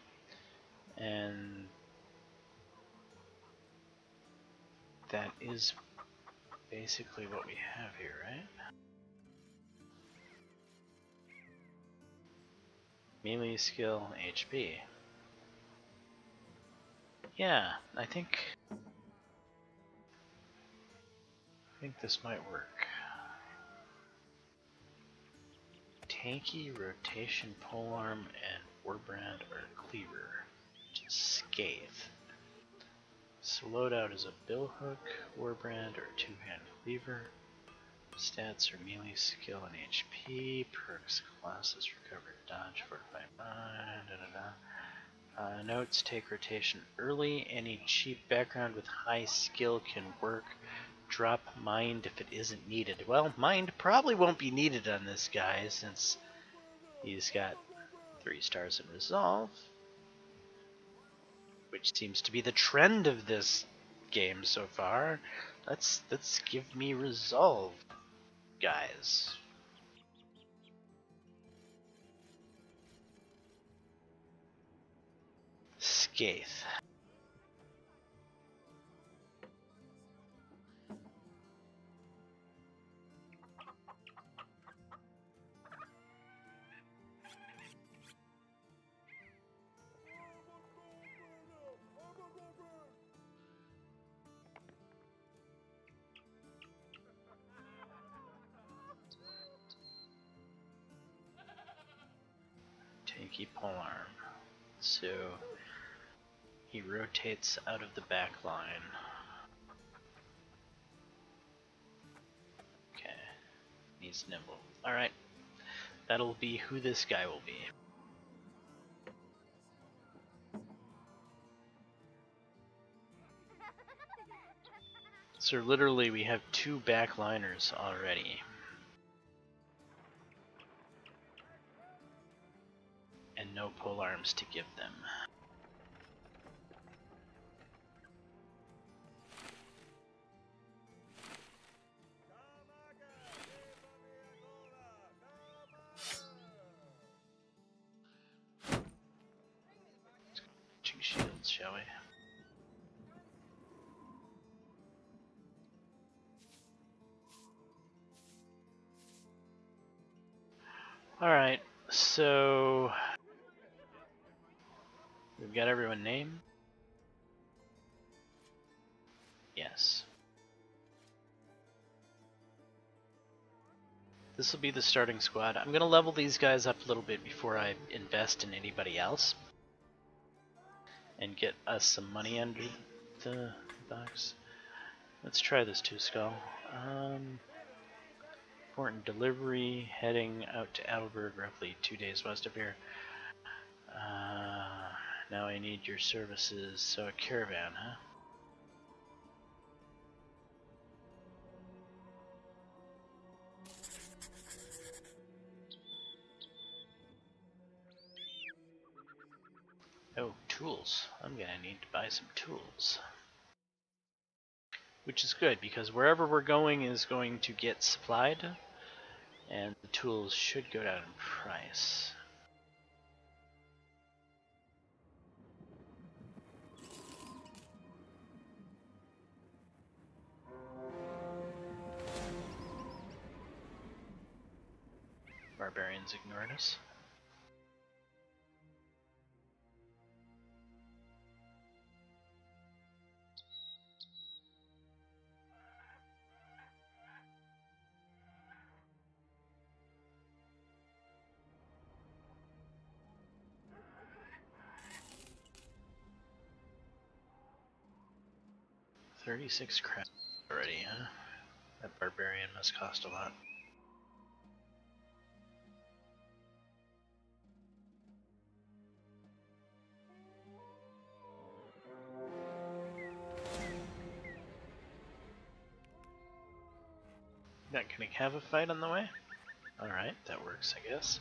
And that is basically what we have here, right? Melee skill, HP. Yeah, I think this might work. Tanky, rotation, polearm, and warbrand or cleaver. Just scathe. So loadout is a billhook, warbrand, or two-hand cleaver. Stats are melee skill and HP. Perks, classes, recover, dodge, fortify, notes, take rotation early. Any cheap background with high skill can work. Drop mind if it isn't needed. Well, mind probably won't be needed on this guy since he's got 3 stars in resolve, which seems to be the trend of this game so far. Let's give me resolve, guys. Scathe. Tanky polearm. So he rotates out of the back line. Okay. He's nimble. Alright. That'll be who this guy will be. So literally we have 2 backliners already. And no polearms to give them. Two shields, shall we? Alright, so we've got everyone named. Yes. This will be the starting squad. I'm going to level these guys up a little bit before I invest in anybody else. And get us some money under the box. Let's try this 2-skull. Important delivery, heading out to Adelberg, roughly 2 days west of here. Now I need your services. So a caravan, huh? Oh, tools. I'm gonna need to buy some tools. Which is good, because wherever we're going is going to get supplied, and the tools should go down in price. Barbarians ignored us. $36 crap already, huh? That barbarian must cost a lot. Not gonna have a fight on the way? Alright, that works, I guess.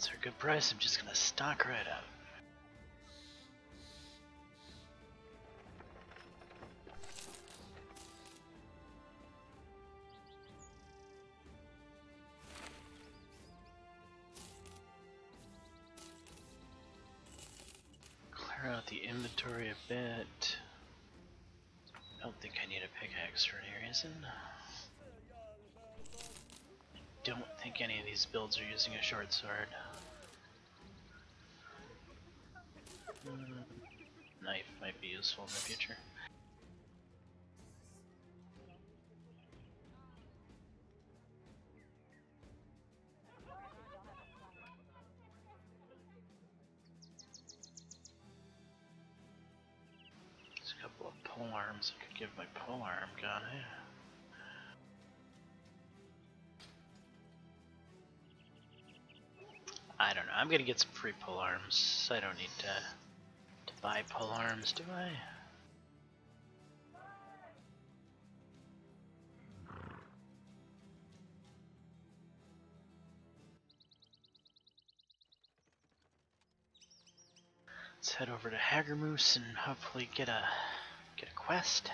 It's a good price. I'm just gonna stock right up. Clear out the inventory a bit. I don't think I need a pickaxe for any reason. I don't think any of these builds are using a short sword. Knife might be useful in the future. There's a couple of pole arms I could give my pole arm guy. I don't know. I'm gonna get some free pole arms. I don't need to buy pole arms, do I? Let's head over to Hagermoose and hopefully get a quest.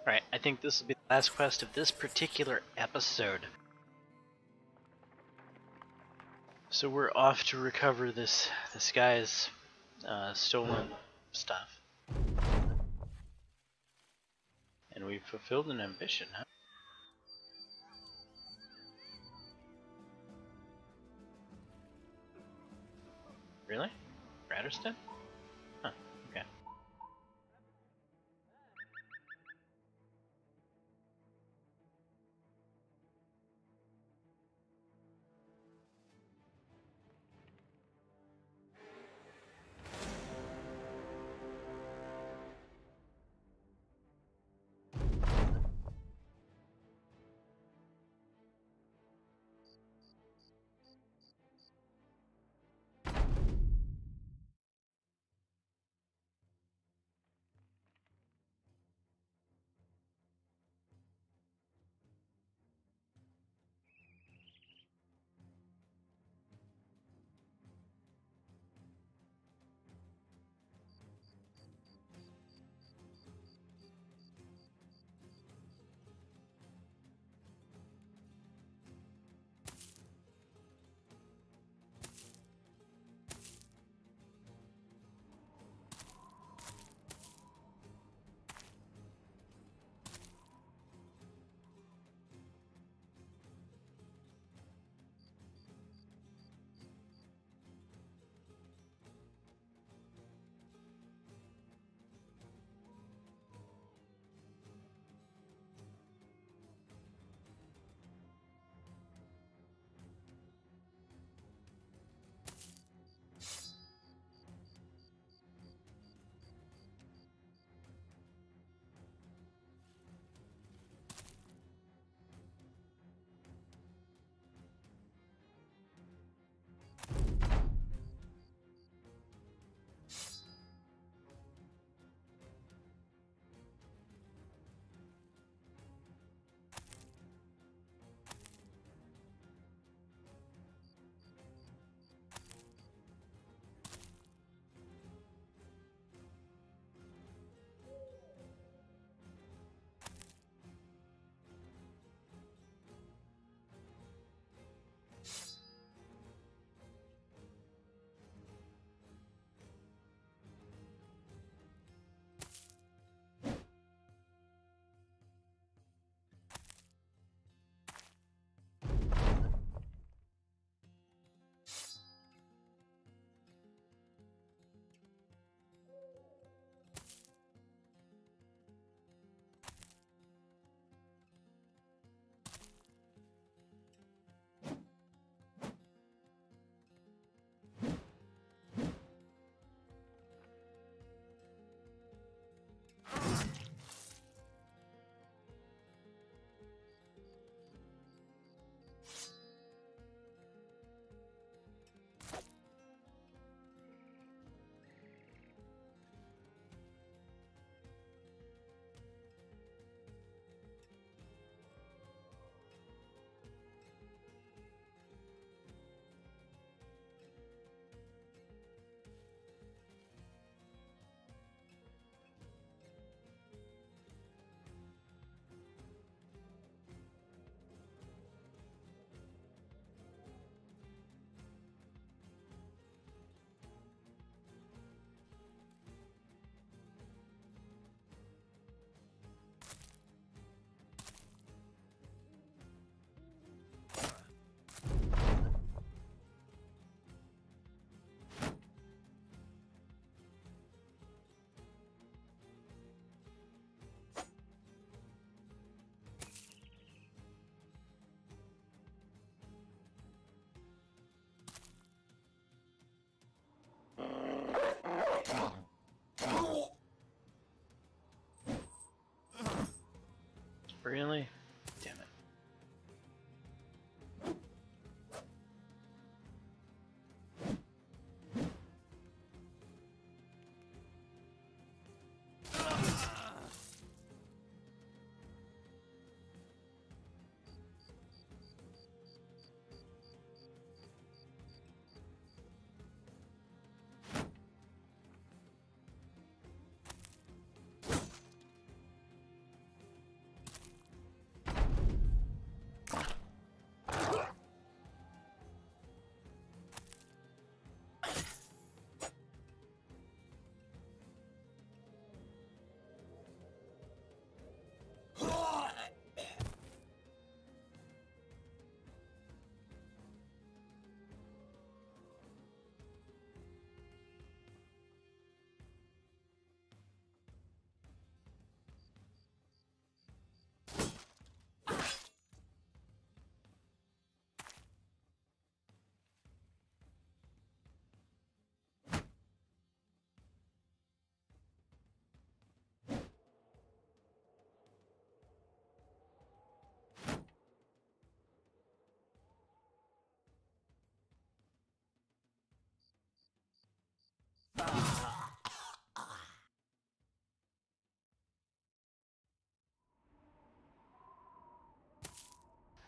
Right, I think this will be the last quest of this particular episode. So we're off to recover this guy's stolen stuff. And we've fulfilled an ambition, huh? Really? Ratterston? Huh, okay.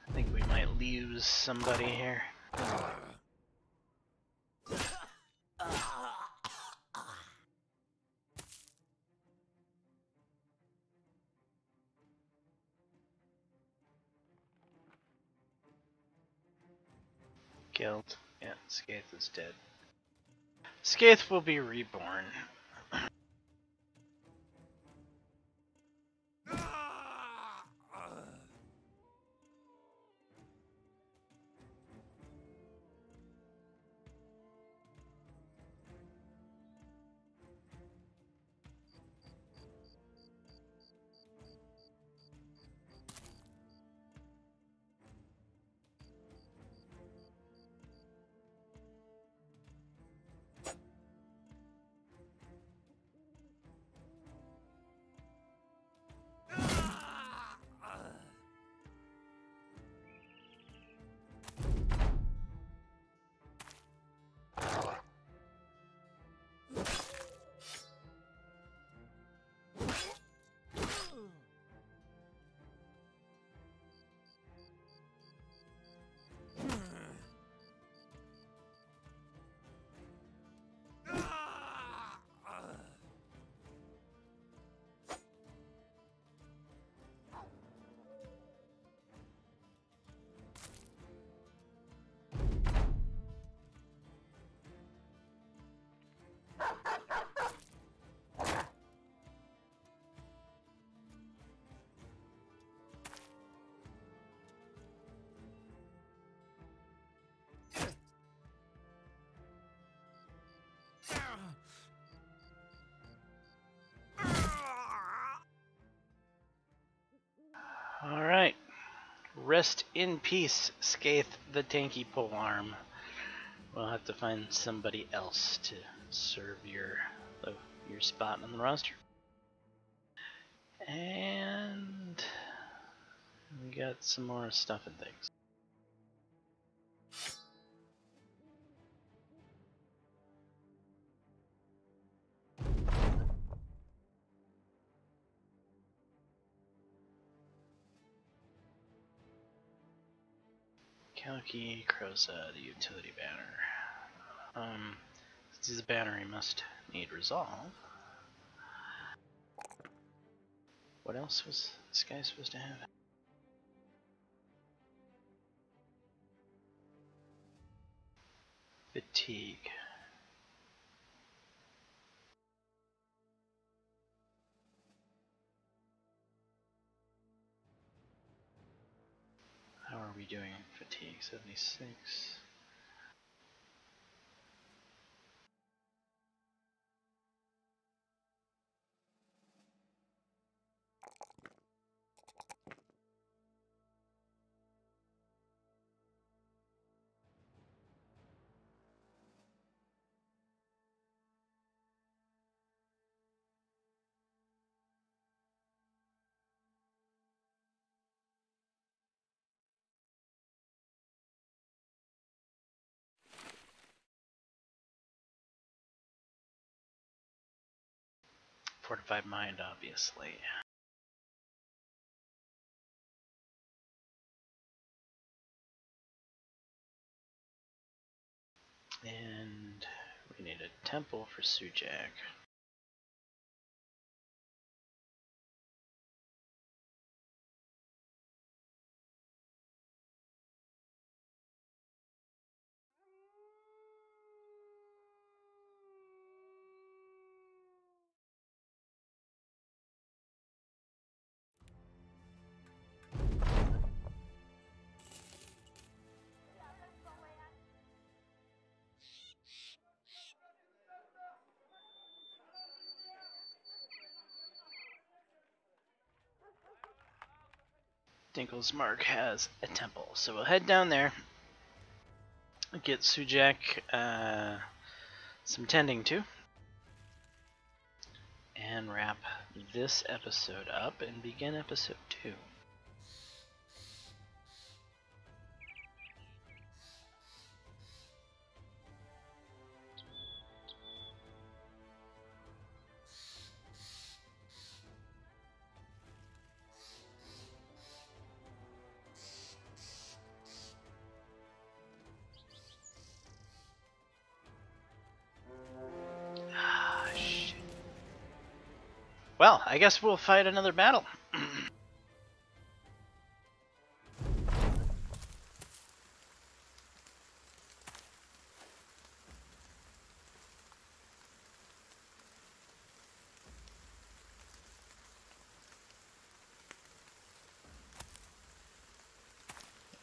I think we might lose somebody here. Killed. Yeah, Skaith is dead. Skaith will be reborn. Alright. Rest in peace, Skaith the tanky polearm. We'll have to find somebody else to serve your spot on the roster. And we got some more stuff and things. Kalki, Krosa, the utility banner. Since he's a banner, he must need resolve. What else was this guy supposed to have? Fatigue. How are we doing in fatigue? 76. Fortified mind, obviously. And we need a temple for Sujak. Dinkle's Mark has a temple. So we'll head down there, get Sujak some tending to, and wrap this episode up and begin episode 2. Shit. Well, I guess we'll fight another battle.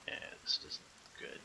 Yeah, this isn't good.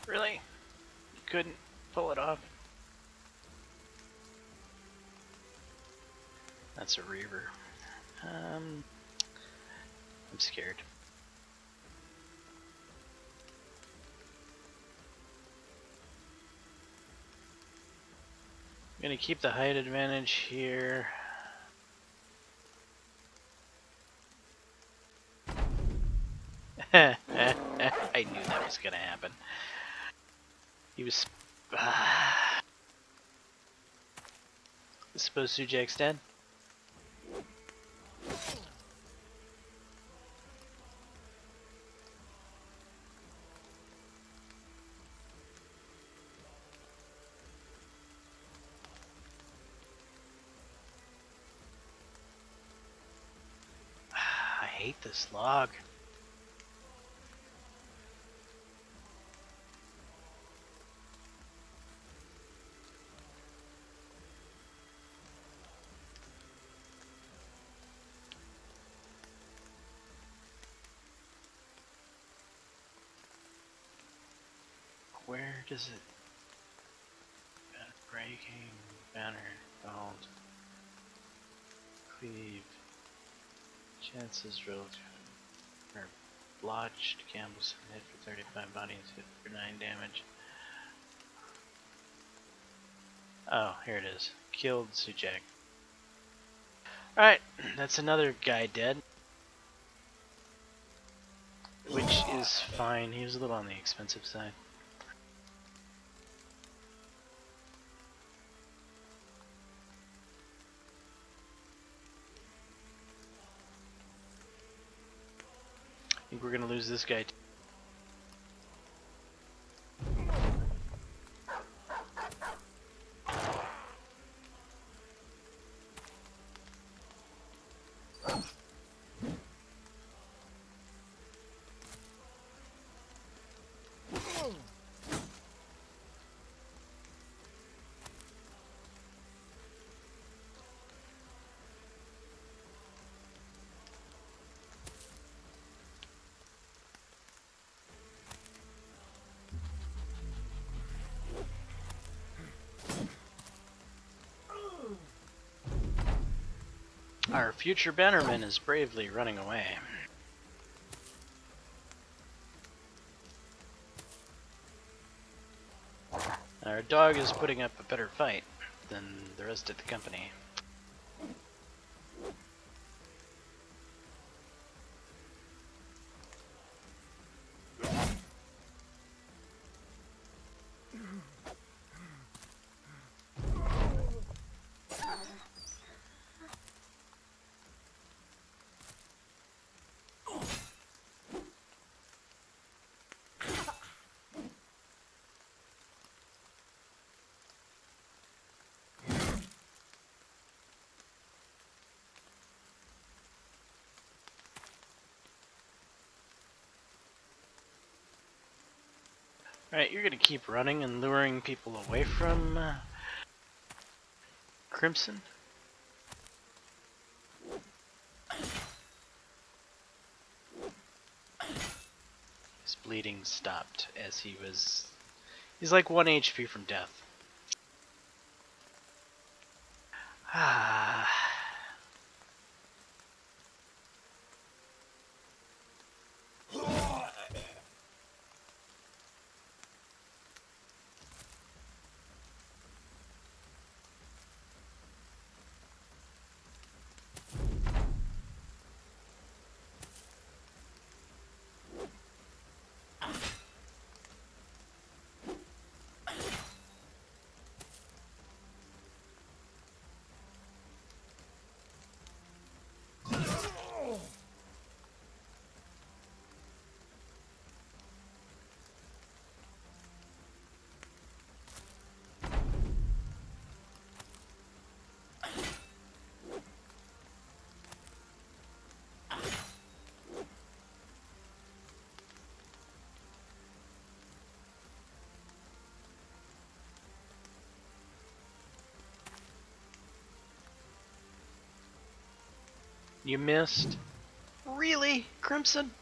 Really? You couldn't pull it off? That's a reaver. I'm scared. I'm gonna keep the height advantage here. I knew that was gonna happen. He was. Suppose Sujak's dead? I hate this log. Where does it... Breaking, banner, gold, cleave, chances rolled, or blotched, Campbell's hit for 35 bodies, hit for 9 damage. Oh, here it is. Killed Sujak. Alright, that's another guy dead. Which is fine, he was a little on the expensive side. I think we're gonna lose this guy. Our future bannerman is bravely running away. Our dog is putting up a better fight than the rest of the company. Alright, you're gonna keep running and luring people away from Crimson. His bleeding stopped as he's like 1 HP from death. Ah. You missed? Really, Crimson?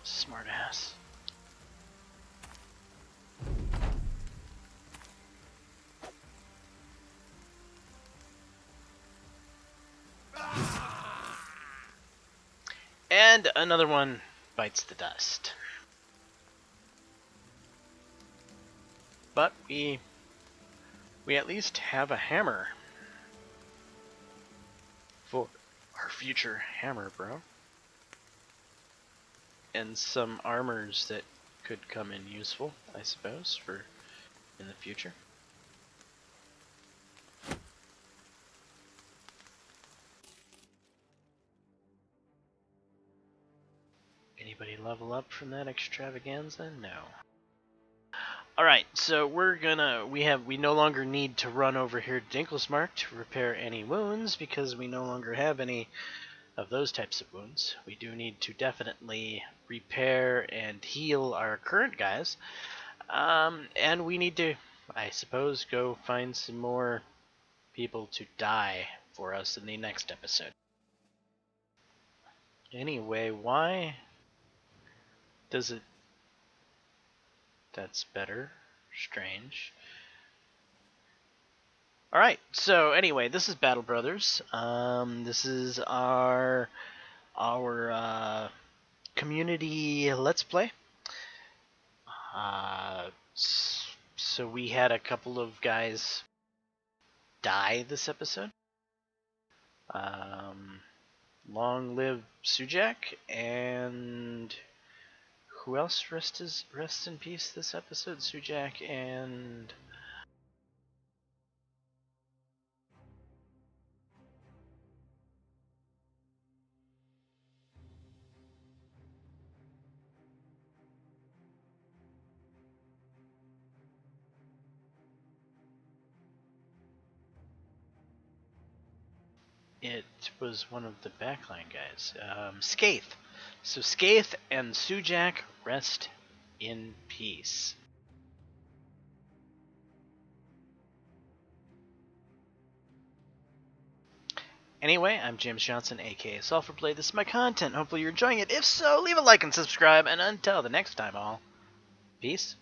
Smartass. And another one bites the dust. But we at least have a hammer for our future hammer, bro. And some armors that could come in useful, I suppose, for in the future. Anybody level up from that extravaganza? No. Alright, so we no longer need to run over here to Dinklesmark to repair any wounds because we no longer have any of those types of wounds. We do need to definitely repair and heal our current guys. And we need to, I suppose, go find some more people to die for us in the next episode. Anyway, why does it... That's better. Strange. Alright, so anyway, this is Battle Brothers. This is our community Let's Play. So we had a couple of guys die this episode. Long live Sujak, and who else rests in peace this episode? Sujak and... It was one of the backline guys. Skaith. So Skaith and Sujak rest in peace. Anyway, I'm James Johnson, aka Sulfurblade. This is my content. Hopefully you're enjoying it. If so, leave a like and subscribe. And until the next time, all, peace.